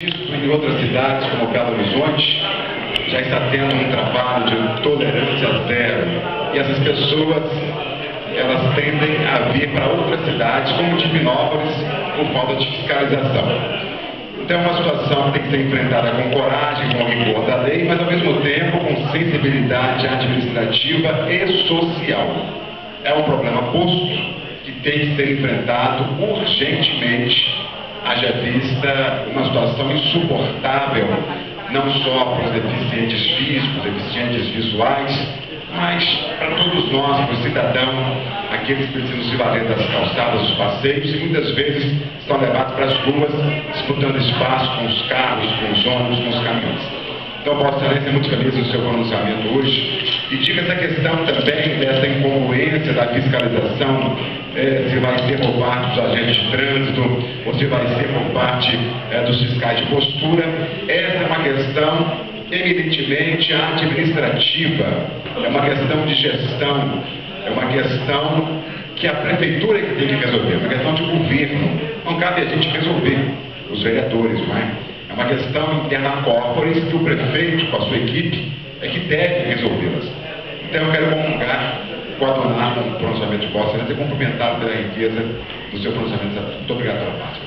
Em outras cidades, como Belo Horizonte, já está tendo um trabalho de tolerância zero. E essas pessoas, elas tendem a vir para outras cidades, como Divinópolis, por falta de fiscalização. Então é uma situação que tem que ser enfrentada com coragem, com o rigor da lei, mas ao mesmo tempo com sensibilidade administrativa e social. É um problema posto que tem que ser enfrentado urgentemente, haja vista uma situação insuportável, não só para os deficientes físicos, deficientes visuais, mas para todos nós, para o cidadão, aqueles que precisam se valer das calçadas, dos passeios, e muitas vezes estão levados para as ruas, disputando espaço com os carros, com os ônibus, com os caminhões. Então, Vossa Excelência, muito feliz no seu pronunciamento hoje. E diga essa questão também dessa incongruência da fiscalização, se vai ser por parte dos agentes de trânsito, ou se vai ser por parte dos fiscais de postura. Essa é uma questão eminentemente administrativa, é uma questão de gestão, é uma questão que a prefeitura que tem que resolver, é uma questão de governo. Não cabe a gente resolver, os vereadores, não é? É uma questão interna corporis que o prefeito, com a sua equipe, é que deve resolvê-las. Então eu quero comungar, coadunar com o pronunciamento de Vossa Excelência e cumprimentá-lo pela riqueza do seu pronunciamento. Muito obrigado pela parte.